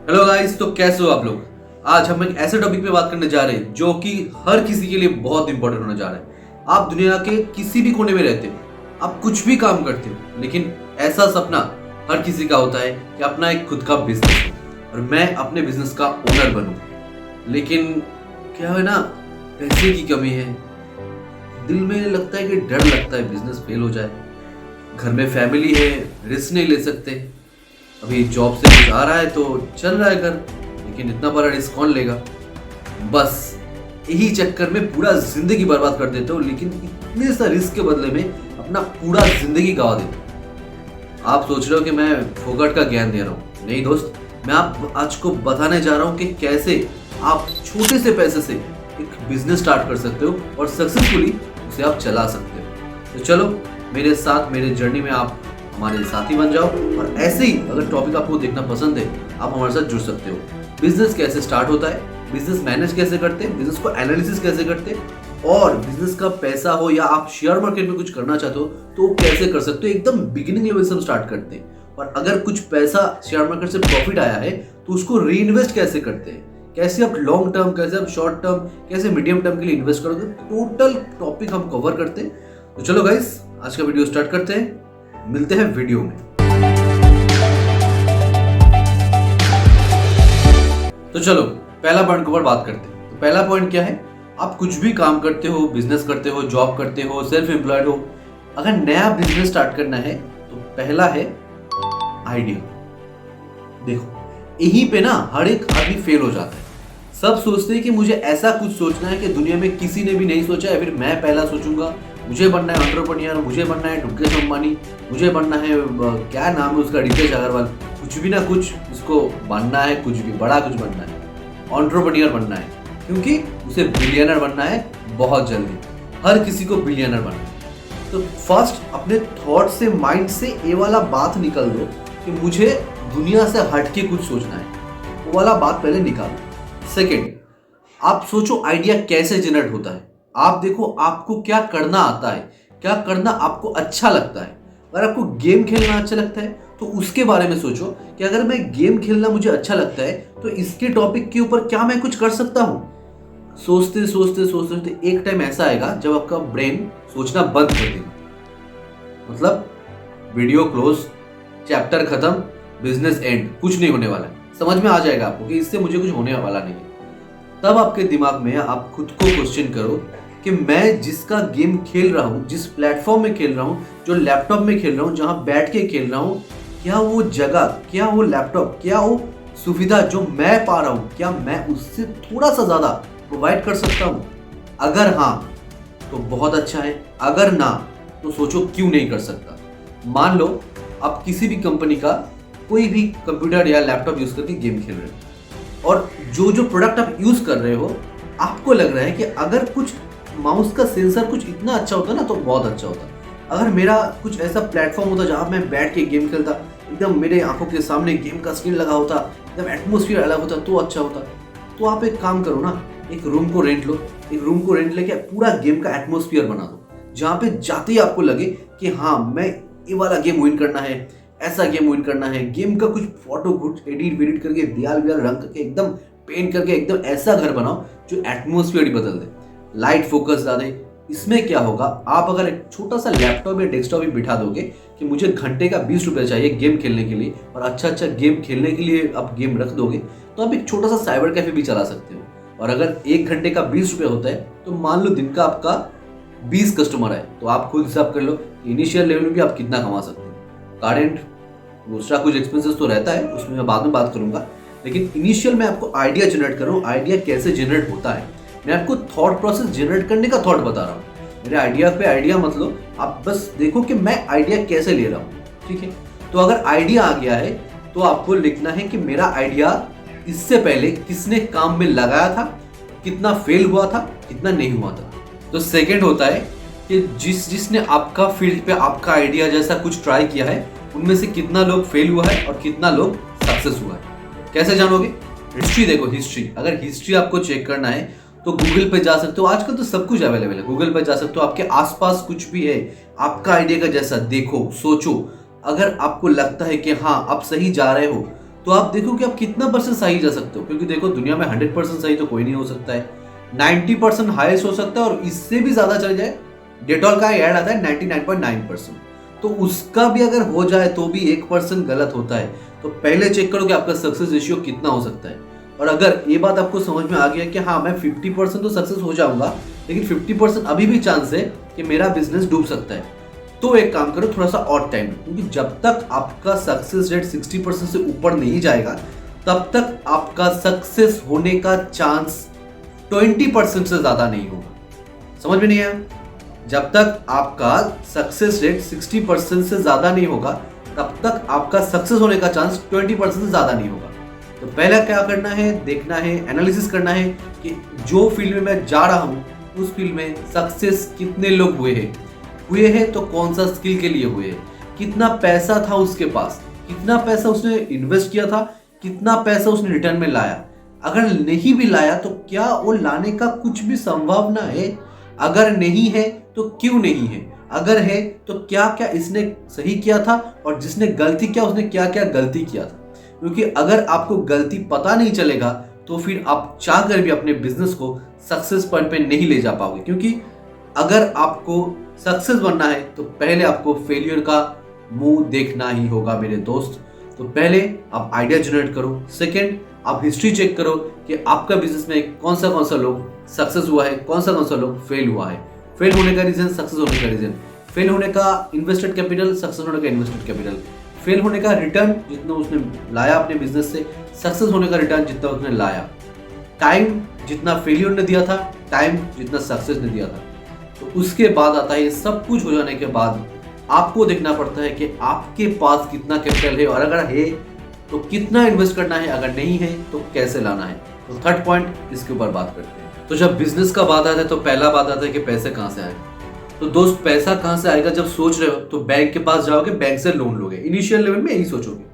Hello guys, तो कैसे हो आप लोग। आज हम एक ऐसे टॉपिक पे बात करने जा रहे हैं जो कि हर किसी के लिए बहुत इंपॉर्टेंट होने जा रहा है। आप दुनिया के किसी भी कोने में रहते हो, आप कुछ भी काम करते हो, लेकिन ऐसा सपना हर किसी का होता है कि अपना एक खुद का बिजनेस हो और मैं अपने बिजनेस का ओनर बनूं। लेकिन क्या है ना, पैसे की कमी है। दिल में लगता है कि डर लगता है बिजनेस फेल हो जाए। घर में फैमिली है, रिस्क नहीं ले सकते। अभी जॉब से कुछ आ रहा है तो चल रहा है घर, लेकिन इतना बड़ा रिस्क कौन लेगा। बस यही चक्कर में पूरा जिंदगी बर्बाद कर देते हो, लेकिन इतने सा रिस्क के बदले में अपना पूरा जिंदगी गवा देते हो। आप सोच रहे हो कि मैं फोकट का ज्ञान दे रहा हूँ। नहीं दोस्त, मैं आप आज को बताने जा रहा हूँ कि कैसे आप छोटे से पैसे से एक बिजनेस स्टार्ट कर सकते हो और सक्सेसफुली उसे आप चला सकते हो। तो चलो मेरे साथ, मेरे जर्नी में आप हमारे साथी बन जाओ। और ऐसे ही अगर टॉपिक आपको देखना पसंद है, आप हमारे साथ जुड़ सकते हो। बिजनेस कैसे स्टार्ट होता है, बिजनेस मैनेज कैसे करते हैं, बिजनेस को एनालिसिस कैसे करते हैं, और बिजनेस का पैसा हो या आप शेयर मार्केट में कुछ करना चाहते हो तो वो कैसे कर सकते हो। एकदम बिगिनिंग लेवल से हम स्टार्ट करते हैं। और अगर कुछ पैसा शेयर मार्केट से प्रॉफिट आया है तो उसको री इन्वेस्ट कैसे करते हैं, कैसे आप लॉन्ग टर्म, कैसे आप शॉर्ट टर्म, कैसे मीडियम टर्म के लिए इन्वेस्ट करोगे। टोटल टॉपिक हम कवर करते हैं। तो चलो गाइस, आज का वीडियो स्टार्ट करते हैं। मिलते हैं वीडियो में। तो चलो पहला पॉइंट के ऊपर बात करते हैं। तो पहला पॉइंट क्या है, आप कुछ भी काम करते हो, बिजनेस करते हो, जॉब करते हो, सेल्फ एम्प्लॉयड हो, अगर नया बिजनेस स्टार्ट करना है तो पहला है आइडिया। देखो यहीं पे ना हर एक आदमी फेल हो जाता है। सब सोचते हैं कि मुझे ऐसा कुछ सोचना है कि दुनिया में किसी ने भी नहीं सोचा है, फिर मैं पहला सोचूंगा। मुझे बनना है एंटरप्रेन्योर, मुझे बनना है मुकेश अंबानी, मुझे बनना है क्या नाम है उसका, रितेश अग्रवाल। कुछ भी ना कुछ इसको बनना है, कुछ भी बड़ा कुछ बनना है, एंटरप्रेन्योर बनना है, क्योंकि उसे बिलियनर बनना है बहुत जल्दी। हर किसी को बिलियनर बनना है। तो फर्स्ट अपने थॉट से, माइंड से ये वाला बात निकल दो कि मुझे दुनिया से हट के कुछ सोचना है। वो वाला बात पहले निकालो। सेकेंड, आप सोचो आइडिया कैसे जनरेट होता है। आप देखो आपको क्या करना आता है, क्या करना आपको अच्छा लगता है। अगर आपको गेम खेलना अच्छा लगता है तो उसके बारे में सोचो कि अगर मैं गेम खेलना मुझे अच्छा लगता है तो इसके टॉपिक के ऊपर क्या मैं कुछ कर सकता हूँ। सोचते सोचते सोचते सोचते एक टाइम ऐसा आएगा जब आपका ब्रेन सोचना बंद कर देगा। मतलब वीडियो क्लोज, चैप्टर खत्म, बिजनेस एंड, कुछ नहीं होने वाला है। समझ में आ जाएगा आपको कि इससे मुझे कुछ होने वाला नहीं है। तब आपके दिमाग में आप खुद को क्वेश्चन करो कि मैं जिसका गेम खेल रहा हूँ, जिस प्लेटफॉर्म में खेल रहा हूँ, जो लैपटॉप में खेल रहा हूँ, जहाँ बैठ के खेल रहा हूँ, क्या वो जगह, क्या वो लैपटॉप, क्या वो सुविधा जो मैं पा रहा हूँ, क्या मैं उससे थोड़ा सा ज़्यादा प्रोवाइड कर सकता हूँ। अगर हाँ तो बहुत अच्छा है, अगर ना तो सोचो क्यों नहीं कर सकता। मान लो आप किसी भी कंपनी का कोई भी कंप्यूटर या लैपटॉप यूज़ करके गेम खेल रहे हो, और जो जो प्रोडक्ट आप यूज़ कर रहे हो आपको लग रहा है कि अगर कुछ माउस का सेंसर कुछ इतना अच्छा होता ना तो बहुत अच्छा होता। अगर मेरा कुछ ऐसा प्लेटफॉर्म होता जहाँ मैं बैठ के गेम खेलता, एकदम मेरे आंखों के सामने गेम का स्क्रीन लगा होता, एकदम एटमोसफियर अलग होता तो अच्छा होता। तो आप एक काम करो ना, एक रूम को रेंट लो, एक रूम को रेंट लेके पूरा गेम का एटमोसफियर बना दो, जहाँ पे जाते ही आपको लगे कि हाँ मैं ये वाला गेम विन करना है, ऐसा गेम विन करना है। गेम का कुछ फोटो कुछ एडिट वेडिट करके, दियाल वियाल रंग करके, एकदम पेंट करके, एकदम ऐसा घर बनाओ जो एटमोसफियर ही बदल दे, लाइट फोकस ला दे। इसमें क्या होगा, आप अगर एक छोटा सा लैपटॉप या डेस्कटॉप भी बिठा दोगे कि मुझे घंटे का 20 रुपये चाहिए गेम खेलने के लिए, और अच्छा अच्छा गेम खेलने के लिए आप गेम रख दोगे, तो आप एक छोटा सा साइबर कैफे भी चला सकते हो। और अगर एक घंटे का 20 रुपये होता है तो मान लो दिन का आपका 20 कस्टमर है, तो आप खुद हिसाब कर लो इनिशियल लेवल में भी आप कितना कमा सकते हो। करेंट दूसरा कुछ एक्सपेंसेस तो रहता है, उसमें मैं बाद में बात करूंगा, लेकिन इनिशियल में आपको आइडिया जनरेट कर रहा हूँ। आइडिया कैसे जनरेट होता है, मैं आपको थॉट प्रोसेस जनरेट करने का थॉट बता रहा हूँ। मेरे आइडिया पे आइडिया मत लो, आप बस देखो कि मैं आइडिया कैसे ले रहा हूँ। ठीक है, तो अगर आइडिया आ गया है तो आपको लिखना है कि मेरा आइडिया इससे पहले किसने काम में लगाया था, कितना फेल हुआ था, कितना नहीं हुआ था। तो सेकेंड होता है कि जिसने आपका फील्ड पे आपका आइडिया जैसा कुछ ट्राई किया है, उनमें से कितना लोग फेल हुआ है और कितना लोग सक्सेस हुआ है। कैसे जानोगे? हिस्ट्री देखो, हिस्ट्री। अगर हिस्ट्री आपको चेक करना है तो गूगल पे जा सकते हो, आजकल तो सब कुछ अवेलेबल है। गूगल पे जा सकते हो, आपके आसपास कुछ भी है आपका आइडिया का जैसा, देखो, सोचो। अगर आपको लगता है कि हाँ आप सही जा रहे हो तो आप देखो कि आप कितना परसेंट सही जा सकते हो, क्योंकि देखो दुनिया में 100% सही तो कोई नहीं हो सकता है, 90% हाईएस्ट हो सकता है, और इससे भी ज्यादा चल जाए, डेटॉल का ऐड आता है 99.9%, तो उसका भी अगर हो जाए तो भी 1% गलत होता है। तो पहले चेक करो कि आपका सक्सेस रेशियो कितना हो सकता है। और अगर ये बात आपको समझ में आ गया कि हाँ मैं 50% तो सक्सेस हो जाऊंगा, लेकिन 50% अभी भी चांस है कि मेरा बिजनेस डूब सकता है, तो एक काम करो, थोड़ा सा और टाइम, क्योंकि जब तक आपका सक्सेस रेट 60% से ऊपर नहीं जाएगा तब तक आपका सक्सेस होने का चांस 20% से ज्यादा नहीं होगा। समझ में नहीं आया? जब तक आपका सक्सेस रेट 60% से ज्यादा नहीं होगा तब तक आपका सक्सेस होने का चांस 20% से ज्यादा नहीं होगा। तो पहला क्या करना है, देखना है, एनालिसिस करना है कि जो फील्ड में मैं जा रहा हूं उस फील्ड में सक्सेस कितने लोग हुए हैं तो कौन सा स्किल के लिए हुए हैं, कितना पैसा था उसके पास, कितना पैसा उसने इन्वेस्ट किया था, कितना पैसा उसने रिटर्न में लाया, अगर नहीं भी लाया तो क्या वो लाने का कुछ भी संभावना है, अगर नहीं है तो क्यों नहीं है, अगर है तो क्या क्या इसने सही किया था, और जिसने गलती किया उसने क्या क्या गलती किया था। क्योंकि अगर आपको गलती पता नहीं चलेगा तो फिर आप चाह कर भी अपने बिजनेस को सक्सेस पॉइंट पे नहीं ले जा पाओगे, क्योंकि अगर आपको सक्सेस बनना है तो पहले आपको फेलियर का मुंह देखना ही होगा मेरे दोस्त। तो पहले आप आइडिया जनरेट करो, सेकंड आप हिस्ट्री चेक करो कि आपका बिजनेस में कौन सा लोग सक्सेस हुआ है, कौन सा लोग फेल हुआ है, फेल होने का रीजन, सक्सेस होने का रीजन, फेल होने का इन्वेस्टेड कैपिटल, सक्सेस होने का इन्वेस्टेड कैपिटल, फेल होने का रिटर्न जितना उसने लाया अपने बिजनेस से, सक्सेस होने का रिटर्न जितना उसने लाया, टाइम जितना फेलियर ने दिया था, टाइम जितना सक्सेस ने दिया था। तो उसके बाद आता है, ये सब कुछ हो जाने के बाद आपको देखना पड़ता है कि आपके पास कितना कैपिटल है, और अगर है तो कितना इन्वेस्ट करना है, अगर नहीं है तो कैसे लाना है। तो थर्ड पॉइंट इसके ऊपर बात करते हैं। तो जब बिजनेस का बात आता है तो पहला बात आता है कि पैसे कहाँ से आएगा। तो दोस्त पैसा कहाँ से आएगा जब सोच रहे हो तो बैंक के पास जाओगे, बैंक से लोन लोगे, इनिशियल लेवल में यही सोचोगे।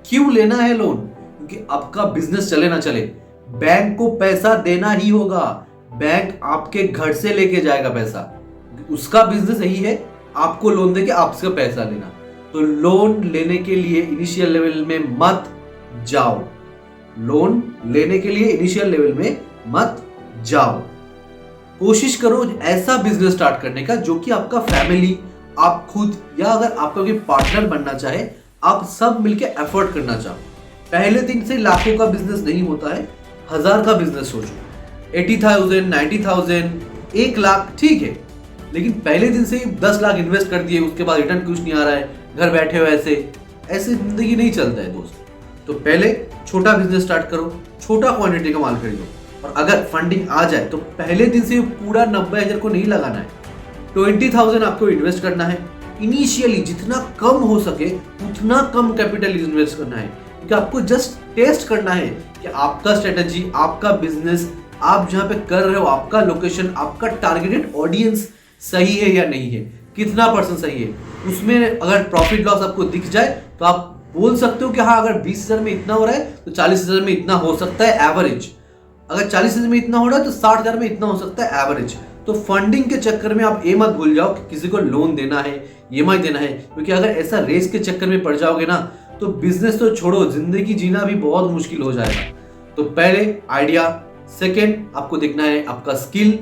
क्यों लेना है लोन? क्योंकि आपका बिजनेस चले ना चले बैंक को पैसा देना ही होगा, बैंक आपके घर से लेके जाएगा पैसा, उसका बिजनेस यही है आपको लोन देके आपसे पैसा लेना। तो लोन लेने के लिए इनिशियल लेवल में मत जाओ, लोन लेने के लिए इनिशियल लेवल में मत जाओ। कोशिश करो ऐसा बिजनेस स्टार्ट करने का जो कि आपका फैमिली, आप खुद, या अगर आपका कोई पार्टनर बनना चाहे, आप सब मिलके एफर्ट करना चाहो। पहले दिन से लाखों का बिजनेस नहीं होता है, 1000 का बिजनेस सोचो, 80,000, 90,000, 1 लाख ठीक है, लेकिन पहले दिन से ही 10 लाख इन्वेस्ट कर दिए, उसके बाद रिटर्न कुछ नहीं आ रहा है, घर बैठे हो, ऐसे जिंदगी नहीं चलता है दोस्त। तो पहले छोटा बिजनेस स्टार्ट करो, छोटा क्वांटिटी का माल खरीदो, और अगर फंडिंग आ जाए तो पहले दिन से पूरा 90,000 को नहीं लगाना है, 20,000 आपको इन्वेस्ट करना है। इनिशियली जितना कम हो सके उतना कम कैपिटल इन्वेस्ट करना है, क्योंकि आपको जस्ट टेस्ट करना है कि आपका स्ट्रेटजी, आपका बिजनेस, आप जहां पे कर रहे हो, आपका लोकेशन, आपका टारगेटेड ऑडियंस सही है या नहीं है, कितना परसेंट सही है। उसमें अगर प्रॉफिट लॉस आपको दिख जाए तो आप बोल सकते हो कि हाँ अगर 20,000 में इतना हो रहा है तो 40,000 में इतना हो सकता है एवरेज, अगर 40,000 में इतना हो रहा है तो 60,000 में इतना हो सकता है एवरेज। तो फंडिंग के चक्कर में आप ये मत भूल जाओ कि किसी को लोन देना है, ईएमआई देना है, क्योंकि अगर ऐसा रेस के चक्कर में पड़ जाओगे ना तो बिजनेस तो छोड़ो, जिंदगी जीना भी बहुत मुश्किल हो जाएगा। तो पहले आइडिया, सेकेंड आपको देखना है आपका स्किल,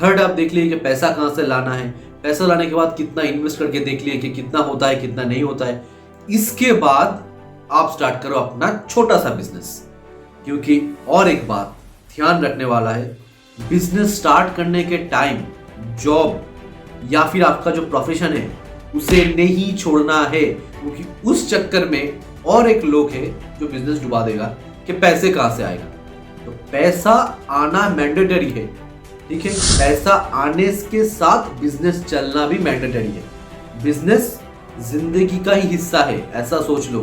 थर्ड आप देख लिए कि पैसा कहाँ से लाना है, पैसा लाने के बाद कितना इन्वेस्ट करके देख लिए कि कितना होता है कितना नहीं होता है। इसके बाद आप स्टार्ट करो अपना छोटा सा बिजनेस, क्योंकि और एक बात ध्यान रखने वाला है, बिजनेस स्टार्ट करने के टाइम जॉब या फिर आपका जो प्रोफेशन है उसे नहीं छोड़ना है, क्योंकि उस चक्कर में और एक लोग है जो बिजनेस डुबा देगा कि पैसे कहां से आएगा। तो पैसा आना मैंडेटरी है, ठीक है, पैसा आने के साथ बिजनेस चलना भी मैंडेटरी है। बिजनेस जिंदगी का ही हिस्सा है, ऐसा सोच लो।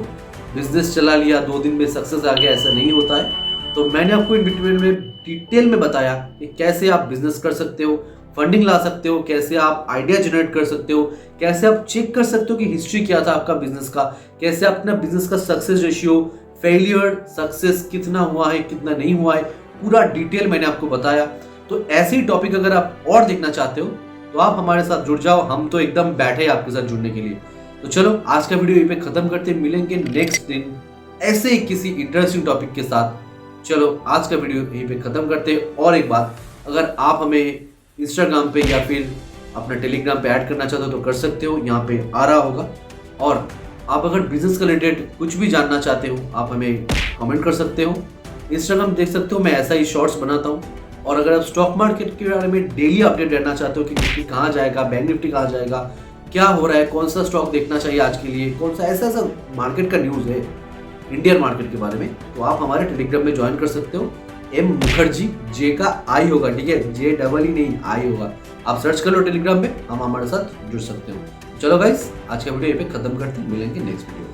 बिजनेस चला लिया 2 दिन में सक्सेस आ गया, ऐसा नहीं होता है। तो मैंने आपको इन बिटवीन में डिटेल में बताया कि कैसे आप बिजनेस कर सकते हो, फंडिंग ला सकते हो, कैसे आप आइडिया जनरेट कर सकते हो, कैसे आप चेक कर सकते हो कि हिस्ट्री क्या था आपका बिजनेस का, कैसे अपना बिजनेस का सक्सेस रेशियो, फेलियर, सक्सेस कितना हुआ है कितना नहीं हुआ है, पूरा डिटेल मैंने आपको बताया। तो ऐसे ही टॉपिक अगर आप और देखना चाहते हो तो आप हमारे साथ जुड़ जाओ, हम तो एकदम बैठे हैं आपके साथ जुड़ने के लिए। तो चलो आज का वीडियो यहीं पे खत्म करते हैं, मिलेंगे नेक्स्ट दिन। ऐसे ही किसी इंटरेस्टिंग टॉपिक के साथ। चलो आज का वीडियो यहीं पे खत्म करते हैं। और एक बात, अगर आप हमें इंस्टाग्राम पे या फिर अपना टेलीग्राम पे ऐड करना चाहते हो तो कर सकते हो, यहाँ पे आ रहा होगा। और आप अगर बिजनेस के रिलेटेड कुछ भी जानना चाहते हो आप हमें कमेंट कर सकते हो। इंस्टाग्राम देख सकते हो, मैं ऐसा ही शॉर्ट्स बनाता हूँ। और अगर आप स्टॉक मार्केट के बारे में डेली अपडेट रहना चाहते हो कि निफ्टी कहाँ जाएगा, बैंक निफ्टी कहाँ जाएगा, क्या हो रहा है, कौन सा स्टॉक देखना चाहिए आज के लिए, कौन सा ऐसा मार्केट का न्यूज़ है इंडियन मार्केट के बारे में, तो आप हमारे टेलीग्राम में ज्वाइन कर सकते हो। एम मुखर्जी, जे का आई होगा, ठीक है, जे डबल ही नहीं आई होगा। आप सर्च कर लो टेलीग्राम में, हम हमारे साथ जुड़ सकते हो। चलो गाइस, आज का वीडियो ये पे खत्म करते हैं, मिलेंगे नेक्स्ट वीडियो।